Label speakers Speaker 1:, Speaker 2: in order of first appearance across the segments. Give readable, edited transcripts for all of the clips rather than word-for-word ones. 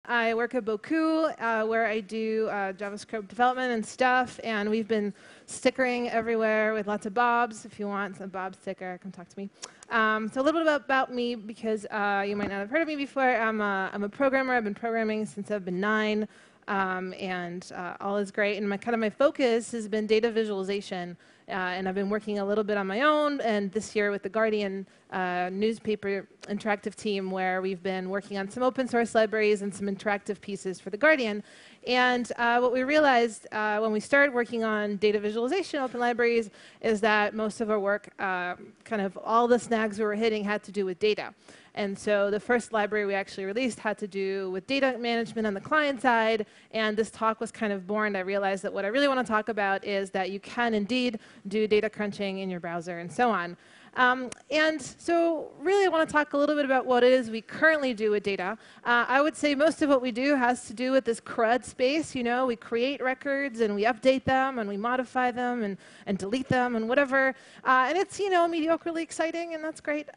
Speaker 1: I work at Boku, where I do JavaScript development and stuff, and we've been stickering everywhere with lots of bobs. If you want a bob sticker, come talk to me. So a little bit about me, because you might not have heard of me before. I'm a programmer. I've been programming since I've been 9, and all is great. And my focus has been data visualization. And I've been working a little bit on my own, and this year with the Guardian newspaper interactive team, where we've been working on some open source libraries and some interactive pieces for the Guardian. And what we realized when we started working on data visualization open libraries is that most of our work, kind of all the snags we were hitting, had to do with data. And so the first library we actually released had to do with data management on the client side, and this talk was kind of born. I realized that what I really want to talk about is that you can indeed do data crunching in your browser and so on. And so really I want to talk a little bit about what it is we currently do with data. I would say most of what we do has to do with this CRUD space. You know, we create records and we update them and we modify them and delete them and whatever. And it's, you know, mediocrely exciting, and that's great.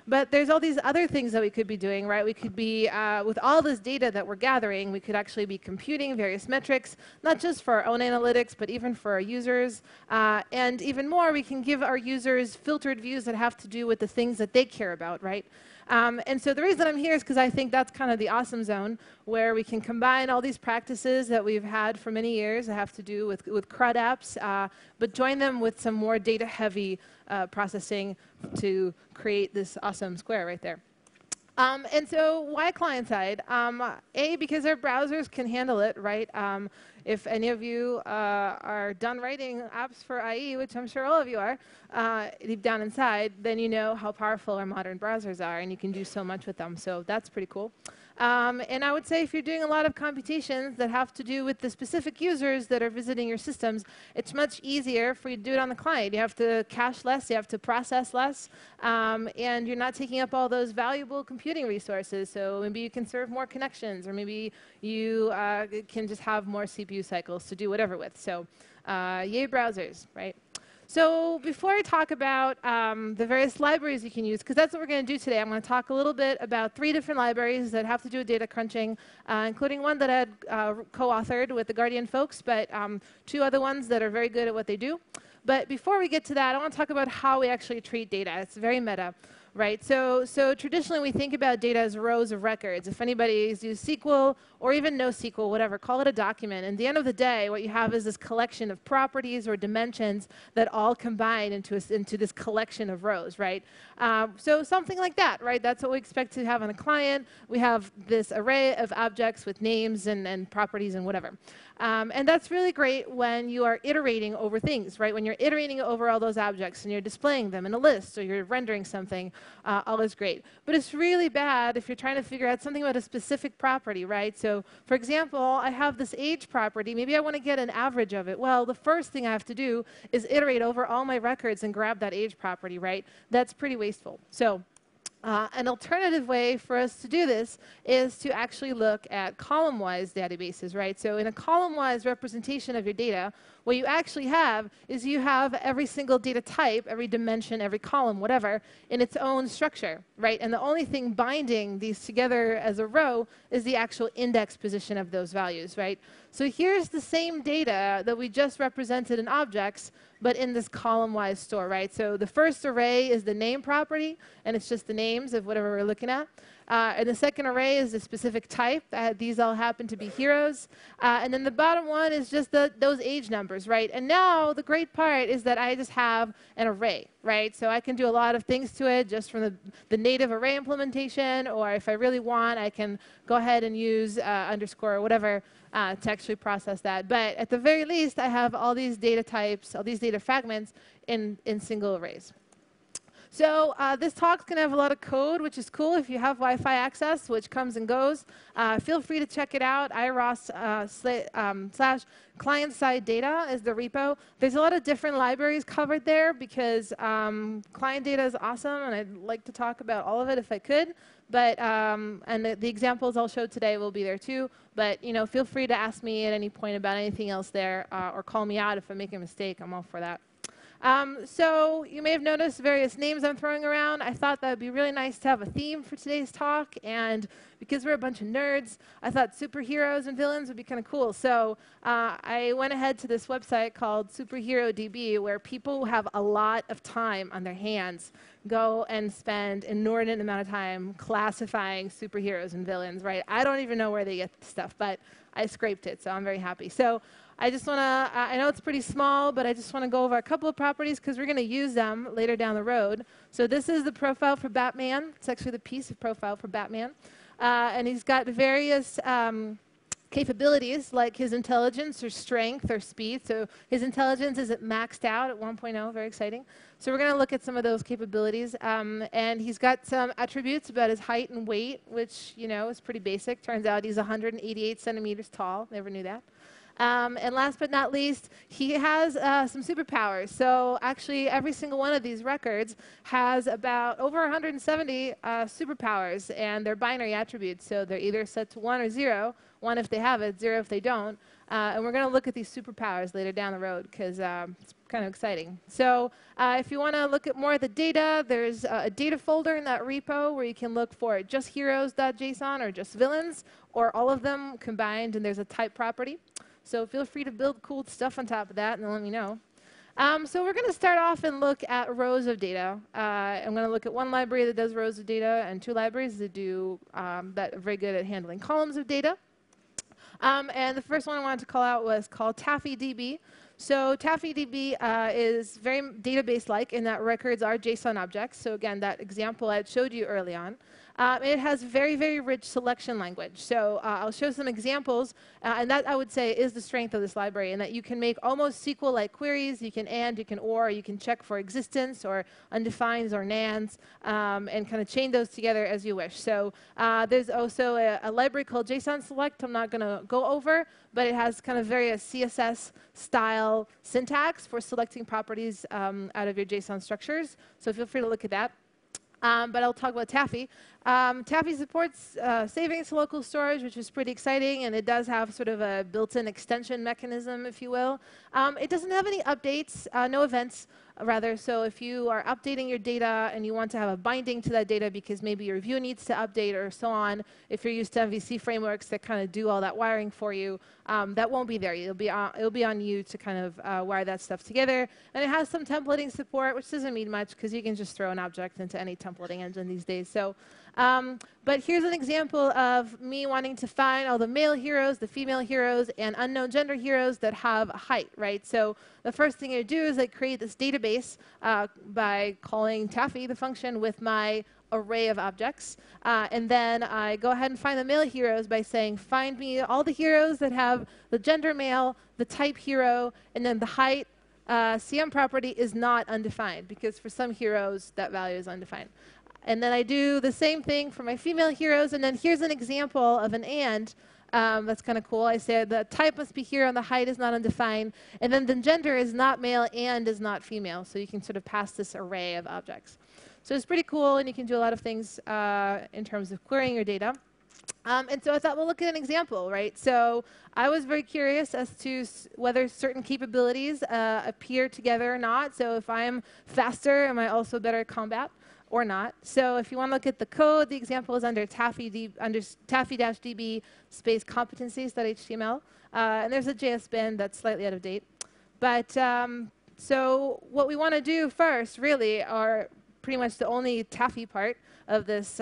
Speaker 1: But there's all these other things that we could be doing, right? We could be, with all this data that we're gathering, we could actually be computing various metrics, not just for our own analytics, but even for our users. And even more, we can give our users filtered views that have to do with the things that they care about, right? And so the reason I'm here is because I think that's kind of the awesome zone, where we can combine all these practices that we've had for many years that have to do with CRUD apps, but join them with some more data-heavy processing to create this awesome square right there. And so why client-side? A, because our browsers can handle it, right? If any of you are done writing apps for IE, which I'm sure all of you are, deep down inside, then you know how powerful our modern browsers are, and you can do so much with them. So that's pretty cool. And I would say if you're doing a lot of computations that have to do with the specific users that are visiting your systems, it's much easier for you to do it on the client. You have to cache less, you have to process less, and you're not taking up all those valuable computing resources. So maybe you can serve more connections, or maybe you can just have more CPU cycles to do whatever with. So yay browsers, right? So before I talk about the various libraries you can use, because that's what we're going to do today, I'm going to talk a little bit about 3 different libraries that have to do with data crunching, including one that I had co-authored with the Guardian folks, but 2 other ones that are very good at what they do. But before we get to that, I want to talk about how we actually treat data. It's very meta. Right, so traditionally we think about data as rows of records. If anybody's used SQL or even NoSQL, whatever, call it a document. And at the end of the day, what you have is this collection of properties or dimensions that all combine into this collection of rows, right? So something like that, right? That's what we expect to have on a client. We have this array of objects with names and properties and whatever. And that's really great when you are iterating over things, right? When you're iterating over all those objects and you're displaying them in a list or you're rendering something, all is great. But it's really bad if you're trying to figure out something about a specific property, right? So, for example, I have this age property. Maybe I want to get an average of it. Well, the first thing I have to do is iterate over all my records and grab that age property, right? That's pretty wasteful. So an alternative way for us to do this is to actually look at column-wise databases, right? So in a column-wise representation of your data, what you actually have is you have every single data type, every dimension, every column, whatever, in its own structure, right? And the only thing binding these together as a row is the actual index position of those values, right? So here's the same data that we just represented in objects, but in this column-wise store, right? So the first array is the name property, and it's just the names of whatever we're looking at. And the second array is the specific type. These all happen to be heroes. And then the bottom one is just those age numbers, right? And now the great part is that I just have an array, right? So I can do a lot of things to it just from the native array implementation, or if I really want, I can go ahead and use underscore or whatever to actually process that. But at the very least, I have all these data types, all these data fragments in single arrays. So this talk's going to have a lot of code, which is cool if you have Wi-Fi access, which comes and goes. Feel free to check it out. iros / client-side data is the repo. There's a lot of different libraries covered there because client data is awesome, and I'd like to talk about all of it if I could. But and the examples I'll show today will be there too. But you know, feel free to ask me at any point about anything else there, or call me out if I make a mistake. I'm all for that. So you may have noticed various names I'm throwing around. I thought that would be really nice to have a theme for today's talk, and because we're a bunch of nerds, I thought superheroes and villains would be kind of cool. So I went ahead to this website called SuperheroDB, where people who have a lot of time on their hands go and spend an inordinate amount of time classifying superheroes and villains, right? I don't even know where they get the stuff, but I scraped it, so I'm very happy. So I just want to, I know it's pretty small, but I just want to go over a couple of properties because we're going to use them later down the road. So this is the profile for Batman. It's actually the piece of profile for Batman. And he's got various capabilities like his intelligence or strength or speed. So his intelligence is maxed out at 1.0, very exciting. So we're going to look at some of those capabilities. And he's got some attributes about his height and weight, which, you know, is pretty basic. Turns out he's 188 centimeters tall. Never knew that. And last but not least, he has some superpowers. So actually, every single one of these records has about over 170 superpowers, and they're binary attributes. So they're either set to 1 or 0, 1 if they have it, 0 if they don't. And we're going to look at these superpowers later down the road because it's kind of exciting. So if you want to look at more of the data, there's a data folder in that repo where you can look for just heroes.json or just villains, or all of them combined, and there's a type property. So feel free to build cool stuff on top of that and let me know. So we're going to start off and look at rows of data. I'm going to look at one library that does rows of data and 2 libraries that do that are very good at handling columns of data. And the first one I wanted to call out was called TaffyDB. So TaffyDB is very database-like in that records are JSON objects. So again, that example I showed you early on. It has very, very rich selection language. So I'll show some examples, and that I would say is the strength of this library, in that you can make almost SQL-like queries. You can AND, you can OR, you can check for existence or undefines or NANDs, and kind of chain those together as you wish. So there's also a library called JSON Select I'm not going to go over, but it has kind of various CSS-style syntax for selecting properties out of your JSON structures. So feel free to look at that. But I'll talk about Taffy. Taffy supports saving to local storage, which is pretty exciting, and it does have sort of a built-in extension mechanism, if you will. It doesn't have any updates, no events, rather. So if you are updating your data and you want to have a binding to that data because maybe your view needs to update or so on, if you're used to MVC frameworks that kind of do all that wiring for you, that won't be there. It'll be on you to kind of wire that stuff together. And it has some templating support, which doesn't mean much because you can just throw an object into any templating engine these days. So, but here's an example of me wanting to find all the male heroes, the female heroes, and unknown gender heroes that have a height, right? So the first thing I do is I create this database by calling Taffy, the function, with my array of objects. And then I go ahead and find the male heroes by saying, find me all the heroes that have the gender male, the type hero, and then the height. CM property is not undefined, because for some heroes, that value is undefined. And then I do the same thing for my female heroes. And then here's an example of an AND. That's kind of cool. I say the type must be hero and the height is not undefined. And then the gender is not male and is not female. So you can sort of pass this array of objects. So it's pretty cool, and you can do a lot of things in terms of querying your data. And so I thought, well, look at an example, right? So I was very curious as to whether certain capabilities appear together or not. So if I'm faster, am I also better at combat or not? So if you want to look at the code, the example is under taffy-db space competencies.html. And there's a JS bin that's slightly out of date. But so what we want to do first, really, are pretty much the only Taffy part of this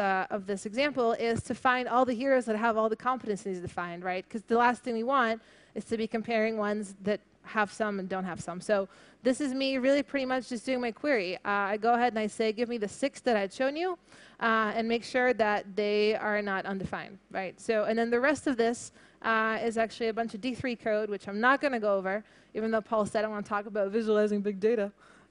Speaker 1: example is to find all the heroes that have all the competencies defined, right? Because the last thing we want is to be comparing ones that have some and don't have some. So this is me really pretty much just doing my query. I go ahead and I say, give me the 6 that I'd shown you, and make sure that they are not undefined, right? So, and then the rest of this is actually a bunch of D3 code, which I'm not going to go over, even though Paul said I want to talk about visualizing big data.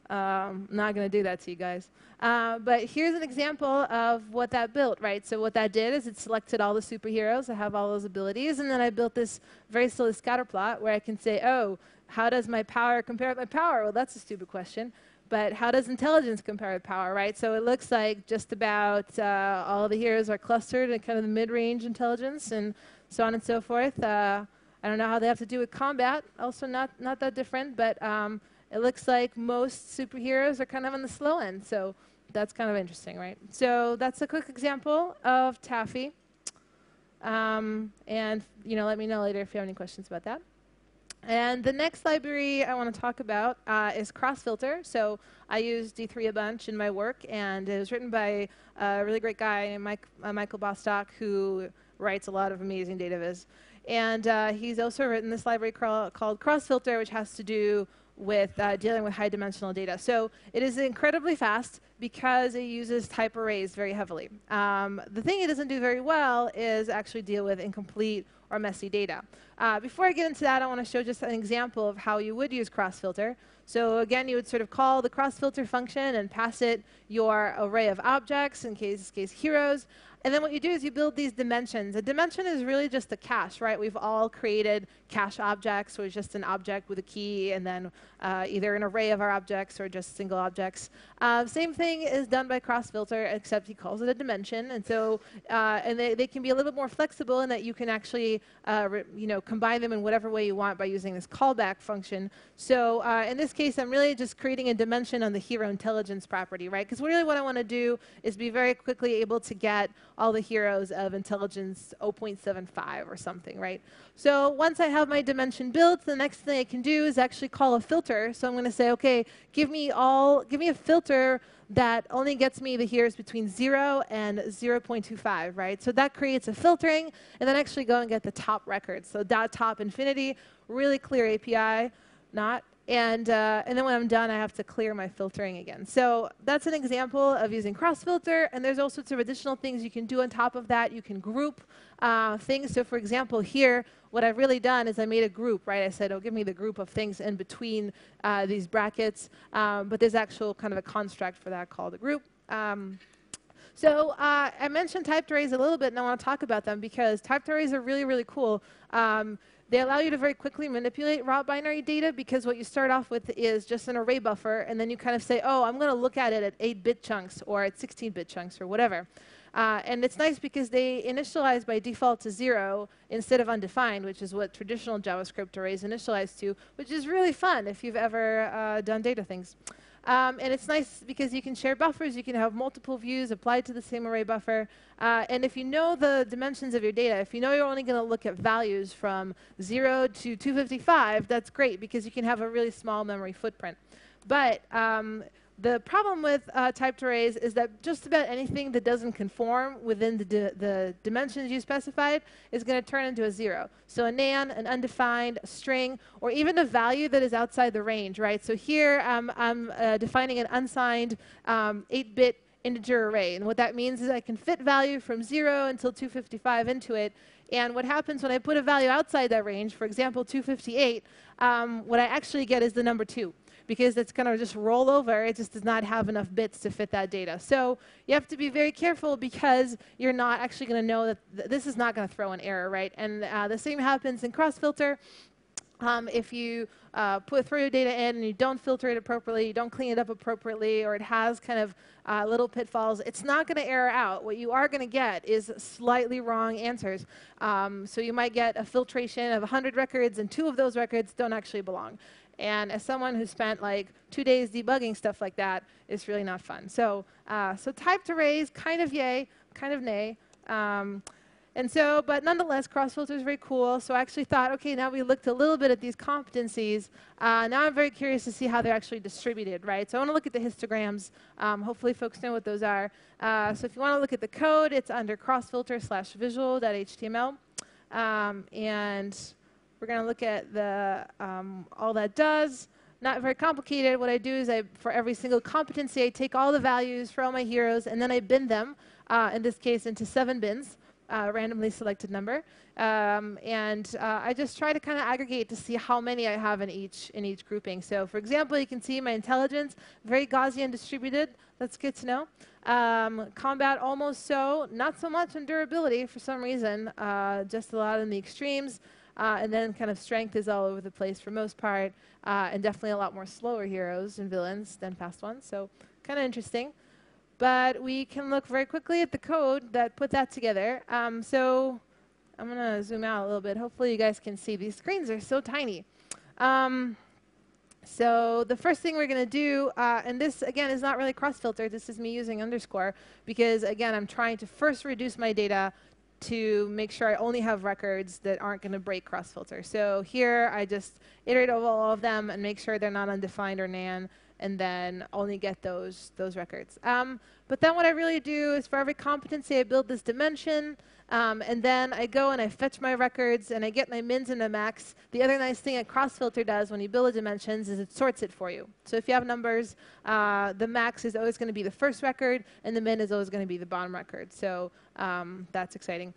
Speaker 1: I'm not going to do that to you guys. But here's an example of what that built, right? So what that did is it selected all the superheroes that have all those abilities, and then I built this very silly scatter plot where I can say, oh, how does my power compare with my power? Well, that's a stupid question. But how does intelligence compare with power, right? So it looks like just about all the heroes are clustered in kind of the mid-range intelligence and so on and so forth. I don't know how they have to do with combat. Also not that different, but it looks like most superheroes are kind of on the slow end. So that's kind of interesting, right? So that's a quick example of Taffy. And let me know later if you have any questions about that. And the next library I want to talk about is CrossFilter. So I use D3 a bunch in my work, and it was written by a really great guy named Michael Bostock, who writes a lot of amazing data viz. And he's also written this library called CrossFilter, which has to do with dealing with high-dimensional data. So it is incredibly fast because it uses type arrays very heavily. The thing it doesn't do very well is actually deal with incomplete or messy data. Before I get into that, I want to show just an example of how you would use CrossFilter. So again, you would sort of call the CrossFilter function and pass it your array of objects, in this case heroes. And then what you do is you build these dimensions. A dimension is really just a cache, right? We've all created cache objects, so it's just an object with a key, and then either an array of our objects or just single objects. Same thing is done by CrossFilter, except he calls it a dimension. And so, and they can be a little bit more flexible in that you can actually, combine them in whatever way you want by using this callback function. So in this case, I'm really just creating a dimension on the hero intelligence property, right? Because really what I want to do is be very quickly able to get all the heroes of intelligence 0.75 or something, right? So once I have my dimension built, the next thing I can do is actually call a filter. So I'm going to say, okay, give me a filter that only gets me the heroes between 0 and 0.25, right? So that creates a filtering, and then actually go and get the top records. So .top infinity, really clear API, not. And then when I'm done, I have to clear my filtering again. So that's an example of using CrossFilter. And there's all sorts of additional things you can do on top of that. You can group things. So for example, here, what I've really done is I made a group, right? I said, oh, give me the group of things in between these brackets. But there's actual kind of a construct for that called a group. So I mentioned typed arrays a little bit, and I want to talk about them because typed arrays are really, really cool. They allow you to very quickly manipulate raw binary data because what you start off with is just an array buffer, and then you kind of say, oh, I'm going to look at it at 8-bit chunks or at 16-bit chunks or whatever. And it's nice because they initialize by default to 0 instead of undefined, which is what traditional JavaScript arrays initialize to, which is really fun if you've ever done data things. And it's nice because you can share buffers. You can have multiple views applied to the same array buffer. And if you know the dimensions of your data, if you know you're only going to look at values from 0 to 255, that's great because you can have a really small memory footprint. But the problem with typed arrays is that just about anything that doesn't conform within the dimensions you specified is going to turn into a 0. So a nan, an undefined, a string, or even a value that is outside the range, right? So here I'm defining an unsigned 8-bit integer array. And what that means is I can fit value from 0 until 255 into it. And what happens when I put a value outside that range, for example, 258, what I actually get is the number 2. Because it's going to just roll over. It just does not have enough bits to fit that data. So you have to be very careful because you're not actually going to know that this is not going to throw an error, right? And the same happens in CrossFilter. If you throw your data in and you don't filter it appropriately, you don't clean it up appropriately, or it has kind of little pitfalls, it's not going to error out. What you are going to get is slightly wrong answers. So you might get a filtration of 100 records, and 2 of those records don't actually belong. And as someone who spent like 2 days debugging stuff like that, it's really not fun. So, so typed arrays, kind of yay, kind of nay. But nonetheless, CrossFilter is very cool. So I actually thought, OK, now we looked a little bit at these competencies. Now I'm very curious to see how they're actually distributed, right? So I want to look at the histograms. Hopefully, folks know what those are. So if you want to look at the code, it's under crossfilter/visual.html. And we're going to look at the all that does. Not very complicated. What I do is for every single competency, I take all the values for all my heroes, and then I bin them, in this case, into 7 bins, randomly selected number. I just try to kind of aggregate to see how many I have in each grouping. So for example, you can see my intelligence, very Gaussian distributed. That's good to know. Combat, almost so. Not so much in durability for some reason, just a lot in the extremes. And then kind of strength is all over the place for most part, and definitely a lot more slower heroes and villains than fast ones. So kind of interesting. But we can look very quickly at the code that put that together. So I'm going to zoom out a little bit. Hopefully you guys can see. These screens are so tiny. So the first thing we're going to do, and this, again, is not really cross-filtered. This is me using underscore because, again, I'm trying to first reduce my data to make sure I only have records that aren't going to break cross-filter. So here, I just iterate over all of them and make sure they're not undefined or nan, and then only get those records. But then what I really do is for every competency, I build this dimension. And then I go and I fetch my records and I get my mins and my max. The other nice thing a cross-filter does when you build dimensions is it sorts it for you. So if you have numbers, the max is always going to be the first record, and the min is always going to be the bottom record. So that's exciting.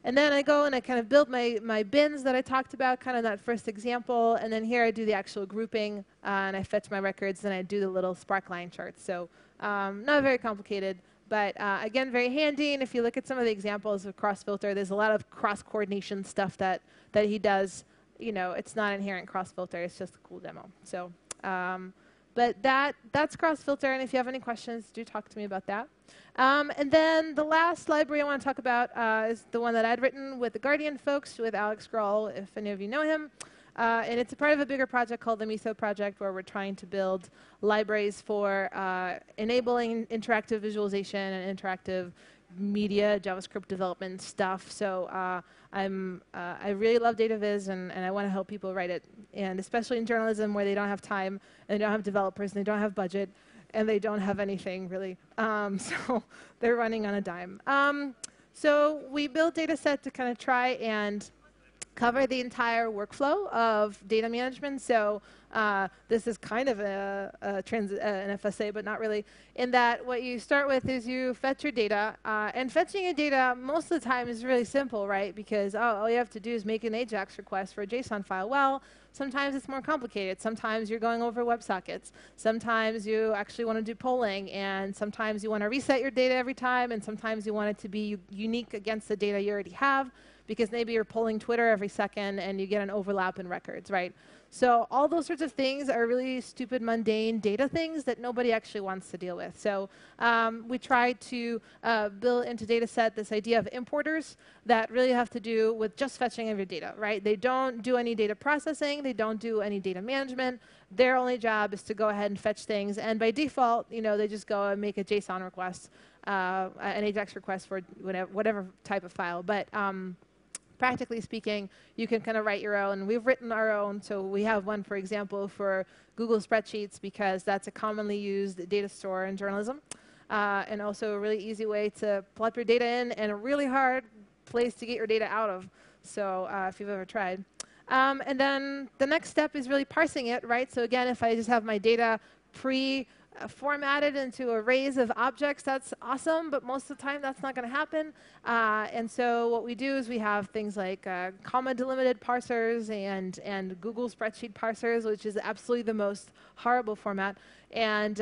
Speaker 1: And then I go and I kind of build my bins that I talked about, kind of that first example. And then here I do the actual grouping, and I fetch my records, and I do the little sparkline charts. So not very complicated. But again, very handy. And if you look at some of the examples of cross-filter, there's a lot of cross-coordination stuff that he does. You know, it's not inherent cross-filter. It's just a cool demo. So, but that's cross-filter. And if you have any questions, do talk to me about that. And then the last library I want to talk about is the one that I'd written with the Guardian folks, with Alex Grohl, if any of you know him. And it's a part of a bigger project called the MISO project, where we're trying to build libraries for enabling interactive visualization and interactive media JavaScript development stuff. So I really love data viz, and I want to help people write it. And especially in journalism, where they don't have time, and they don't have developers, and they don't have budget, and they don't have anything, really. So they're running on a dime. So we built Dataset to kind of try and cover the entire workflow of data management. So this is kind of an FSA, but not really, in that what you start with is you fetch your data. And fetching your data most of the time is really simple, right? Because all you have to do is make an AJAX request for a JSON file. Well, sometimes it's more complicated. Sometimes you're going over WebSockets. Sometimes you actually want to do polling. And sometimes you want to reset your data every time. And sometimes you want it to be unique against the data you already have, because maybe you're polling Twitter every second and you get an overlap in records, right? So all those sorts of things are really stupid, mundane data things that nobody actually wants to deal with. So we try to build into Dataset this idea of importers that really have to do with just fetching of your data, right? They don't do any data processing. They don't do any data management. Their only job is to go ahead and fetch things. And by default, you know, they just go and make a JSON request, an AJAX request for whatever type of file. But practically speaking, you can kind of write your own. We've written our own. So we have one, for example, for Google Spreadsheets, because that's a commonly used data store in journalism. And also a really easy way to plop your data in, and a really hard place to get your data out of. So if you've ever tried. And then the next step is really parsing it, right? So again, if I just have my data formatted into arrays of objects, that's awesome, but most of the time that's not going to happen. And so what we do is we have things like comma delimited parsers and Google spreadsheet parsers, which is absolutely the most horrible format, and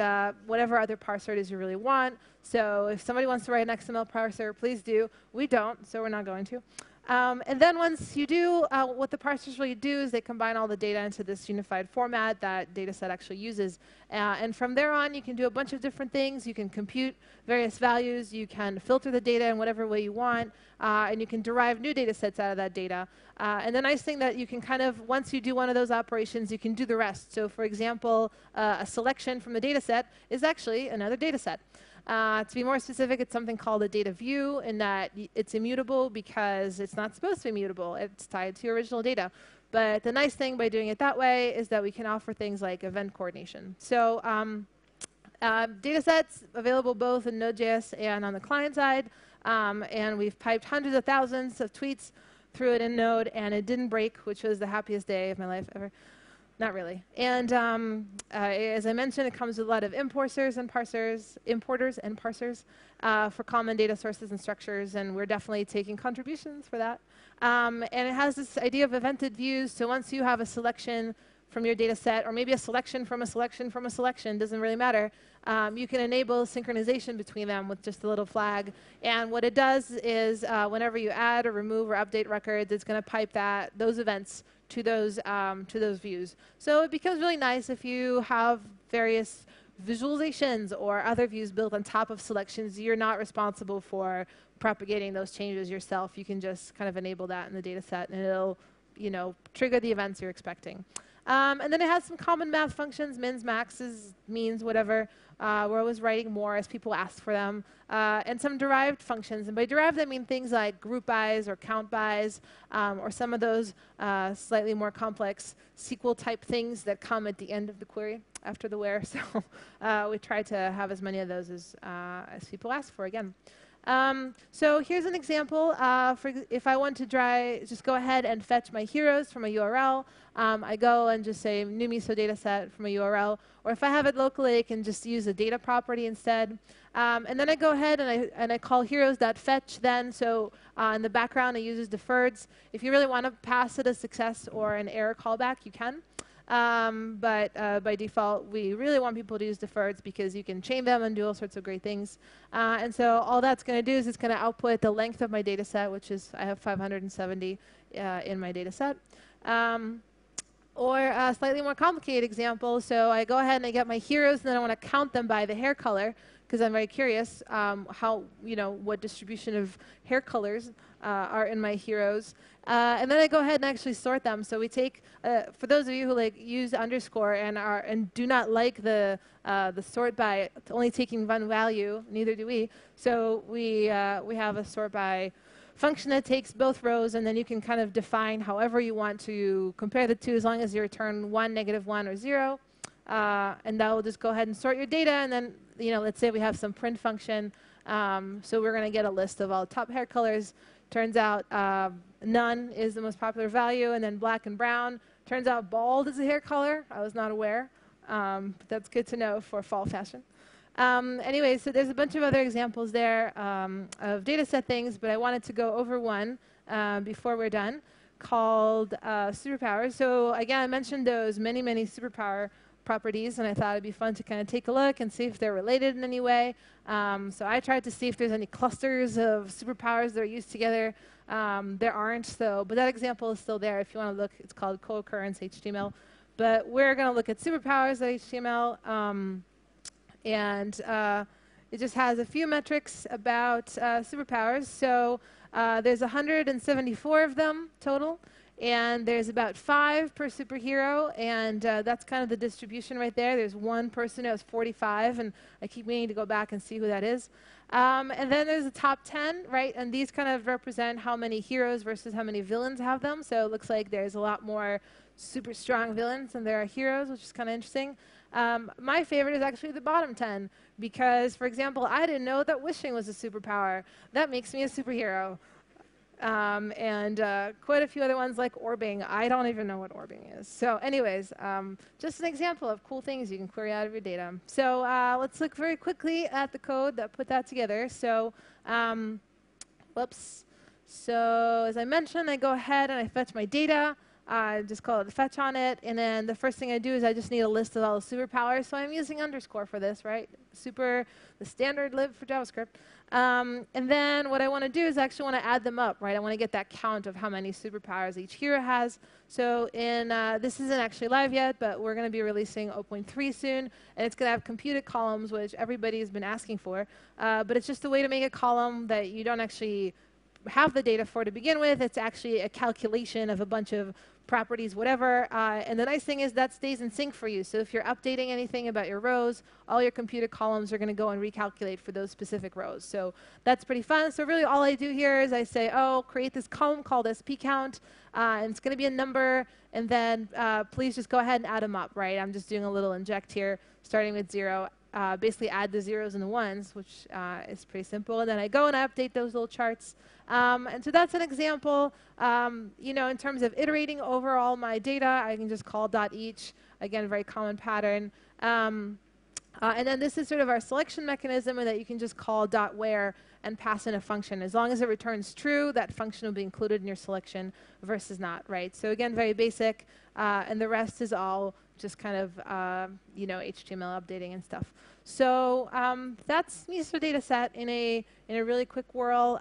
Speaker 1: whatever other parser it is you really want. So if somebody wants to write an XML parser, please do. We don't, so we're not going to. And then once you do, what the parsers really do is they combine all the data into this unified format that Dataset actually uses. And from there on, you can do a bunch of different things. You can compute various values. You can filter the data in whatever way you want. And you can derive new data sets out of that data. And the nice thing that you can kind of, once you do one of those operations, you can do the rest. So for example, a selection from the data set is actually another data set. To be more specific, it's something called a data view, in that it's immutable because it's not supposed to be mutable. It's tied to your original data. But the nice thing by doing it that way is that we can offer things like event coordination. So data sets available both in Node.js and on the client side. And we've piped hundreds of thousands of tweets through it in Node, and it didn't break, which was the happiest day of my life ever. Not really. And as I mentioned, it comes with a lot of importers and parsers for common data sources and structures, and we're definitely taking contributions for that. And it has this idea of evented views. So once you have a selection from your data set, or maybe a selection from a selection from a selection, doesn't really matter, you can enable synchronization between them with just a little flag. And what it does is whenever you add or remove or update records, it's going to pipe those events to those views. So it becomes really nice if you have various visualizations or other views built on top of selections. You're not responsible for propagating those changes yourself. You can just kind of enable that in the data set, and it'll, you know, trigger the events you're expecting. And then it has some common math functions, mins, maxes, means, whatever. We're always writing more as people ask for them. And some derived functions. And by derived, I mean things like group bys or count bys, or some of those slightly more complex SQL-type things that come at the end of the query after the where. So we try to have as many of those as people ask for, again. So here's an example. For if I want to just go ahead and fetch my heroes from a URL, I go and just say new miso dataset from a URL. Or if I have it locally, I can just use a data property instead. And then I go ahead and I call heroes.fetch then. So in the background, it uses deferreds. If you really want to pass it a success or an error callback, you can. But by default, we really want people to use deferreds because you can chain them and do all sorts of great things. And so all that's going to do is it's going to output the length of my data set, which is I have 570 in my data set. Or a slightly more complicated example. So I go ahead and I get my heroes, and then I want to count them by the hair color because I'm very curious what distribution of hair colors are in my heroes. And then I go ahead and actually sort them. So we take, for those of you who use underscore and do not like the sort by only taking one value, neither do we. So we have a sort by function that takes both rows, and then you can kind of define however you want to compare the two, as long as you return 1, -1, or 0. And that will just go ahead and sort your data. And then, let's say we have some print function. So we're going to get a list of all the top hair colors. Turns out none is the most popular value, and then black and brown. Turns out bald is a hair color. I was not aware. But that's good to know for fall fashion. Anyway, so there's a bunch of other examples there of data set things, but I wanted to go over one before we're done called superpowers. So again, I mentioned those many, many superpower properties, and I thought it'd be fun to kind of take a look and see if they're related in any way. So I tried to see if there's any clusters of superpowers that are used together. There aren't, but that example is still there if you want to look. It's called co-occurrence HTML. But we're going to look at superpowers.html. And it just has a few metrics about superpowers. So there's 174 of them total. And there's about 5 per superhero. And that's kind of the distribution right there. There's one person who has 45. And I keep meaning to go back and see who that is. And then there's the top 10, right? And these kind of represent how many heroes versus how many villains have them. So it looks like there's a lot more super strong villains than there are heroes, which is kind of interesting. My favorite is actually the bottom 10 because, for example, I didn't know that wishing was a superpower. That makes me a superhero. And quite a few other ones like orbing. I don't even know what orbing is. So anyways, just an example of cool things you can query out of your data. So let's look very quickly at the code that put that together. So whoops. So as I mentioned, I go ahead and I fetch my data. I just call it a fetch on it, and then the first thing I do is I just need a list of all the superpowers. So I'm using underscore for this, right? The standard lib for JavaScript. And then what I want to do is I actually want to add them up, right? I want to get that count of how many superpowers each hero has. So this isn't actually live yet, but we're going to be releasing 0.3 soon, and it's going to have computed columns, which everybody has been asking for. But it's just a way to make a column that you don't actually have the data for to begin with. It's actually a calculation of a bunch of properties, whatever. And the nice thing is that stays in sync for you. So if you're updating anything about your rows, all your computed columns are going to go and recalculate for those specific rows. So that's pretty fun. So really all I do here is I say, create this column called SPCount. And it's going to be a number. And then please just go ahead and add them up, right? I'm just doing a little inject here, starting with 0. Basically add the zeros and the ones, which is pretty simple. And then I go and I update those little charts. And so that's an example. In terms of iterating over all my data, I can just call .each. Again, very common pattern. And then this is sort of our selection mechanism, and that you can just call .where and pass in a function. As long as it returns true, that function will be included in your selection versus not, right? So again, very basic. And the rest is all just kind of HTML updating and stuff. So that's miso data set in a really quick whirl,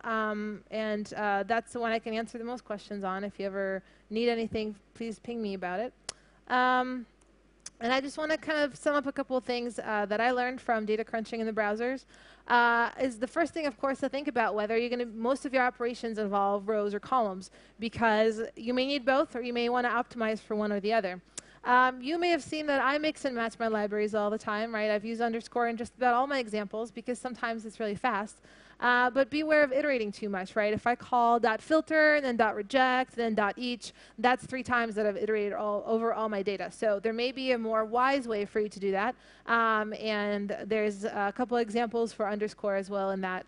Speaker 1: and that's the one I can answer the most questions on. If you ever need anything, please ping me about it. And I just want to kind of sum up a couple of things that I learned from data crunching in the browsers. Is the first thing, of course, to think about whether you're going to, most of your operations involve rows or columns, because you may need both, or you may want to optimize for one or the other. You may have seen that I mix and match my libraries all the time, right? I've used underscore in just about all my examples because sometimes it's really fast. But beware of iterating too much, right? If I call .filter and then .reject, then .each, that's 3 times that I've iterated over all my data. So there may be a more wise way for you to do that. And there's a couple examples for underscore as well in that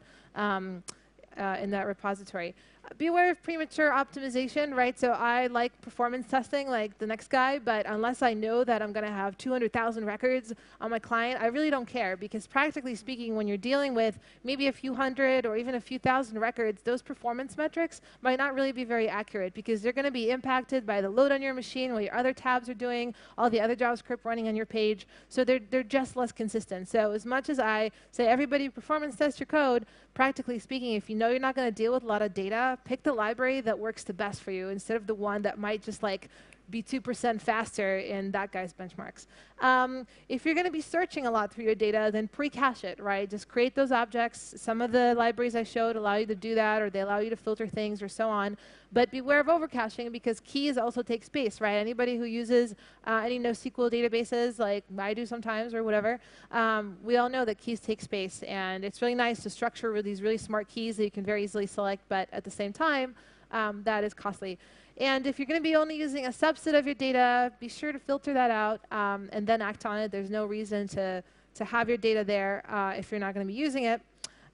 Speaker 1: repository. Beware of premature optimization, right? So I like performance testing like the next guy, but unless I know that I'm going to have 200,000 records on my client, I really don't care, because practically speaking, when you're dealing with maybe a few hundred or even a few thousand records, those performance metrics might not really be very accurate, because they're going to be impacted by the load on your machine, what your other tabs are doing, all the other JavaScript running on your page. So they're just less consistent. So as much as I say everybody performance test your code, practically speaking, if you know you're not going to deal with a lot of data, pick the library that works the best for you instead of the one that might just like be 2% faster in that guy's benchmarks. If you're going to be searching a lot through your data, then pre-cache it, right? Just create those objects. Some of the libraries I showed allow you to do that, or they allow you to filter things or so on. But beware of overcaching, because keys also take space, right? Anybody who uses any NoSQL databases, like I do sometimes or whatever, we all know that keys take space. And it's really nice to structure with these really smart keys that you can very easily select, but at the same time, that is costly. And if you're going to be only using a subset of your data, be sure to filter that out and then act on it. There's no reason to have your data there if you're not going to be using it.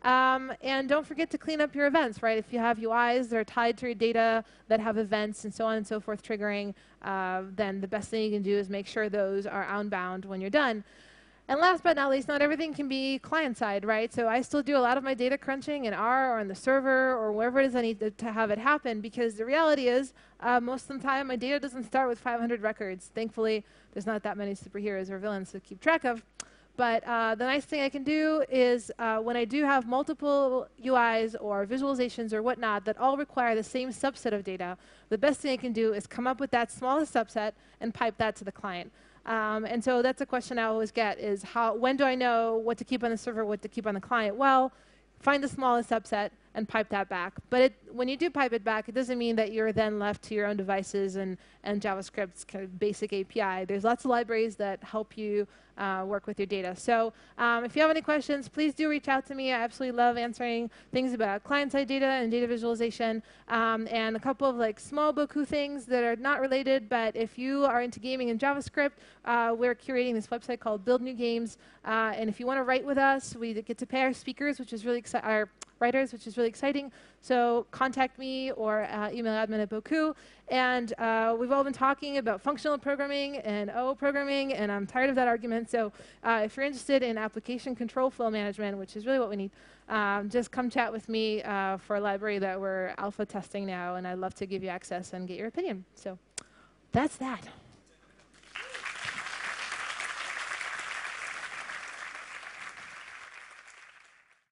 Speaker 1: And don't forget to clean up your events, right? If you have UIs that are tied to your data that have events and so on and so forth triggering, then the best thing you can do is make sure those are outbound when you're done. And last but not least, not everything can be client-side, right? So I still do a lot of my data crunching in R or on the server or wherever it is I need to have it happen, because the reality is most of the time my data doesn't start with 500 records. Thankfully, there's not that many superheroes or villains to keep track of. But the nice thing I can do is when I do have multiple UIs or visualizations or whatnot that all require the same subset of data, the best thing I can do is come up with that smallest subset and pipe that to the client. And so that's a question I always get is when do I know what to keep on the server, what to keep on the client? Well, find the smallest subset and pipe that back. But when you do pipe it back, it doesn't mean that you're then left to your own devices and JavaScript's kind of basic API. There's lots of libraries that help you work with your data. So if you have any questions, please do reach out to me. I absolutely love answering things about client-side data and data visualization, and a couple of like small Boku things that are not related. But if you are into gaming in JavaScript, we're curating this website called Build New Games. And if you want to write with us, we get to pay our speakers, which is really our writers, which is really exciting. So contact me or email admin@Boku. And we've all been talking about functional programming and O programming, and I'm tired of that argument. So if you're interested in application control flow management, which is really what we need, just come chat with me for a library that we're alpha testing now, and I'd love to give you access and get your opinion. So that's that.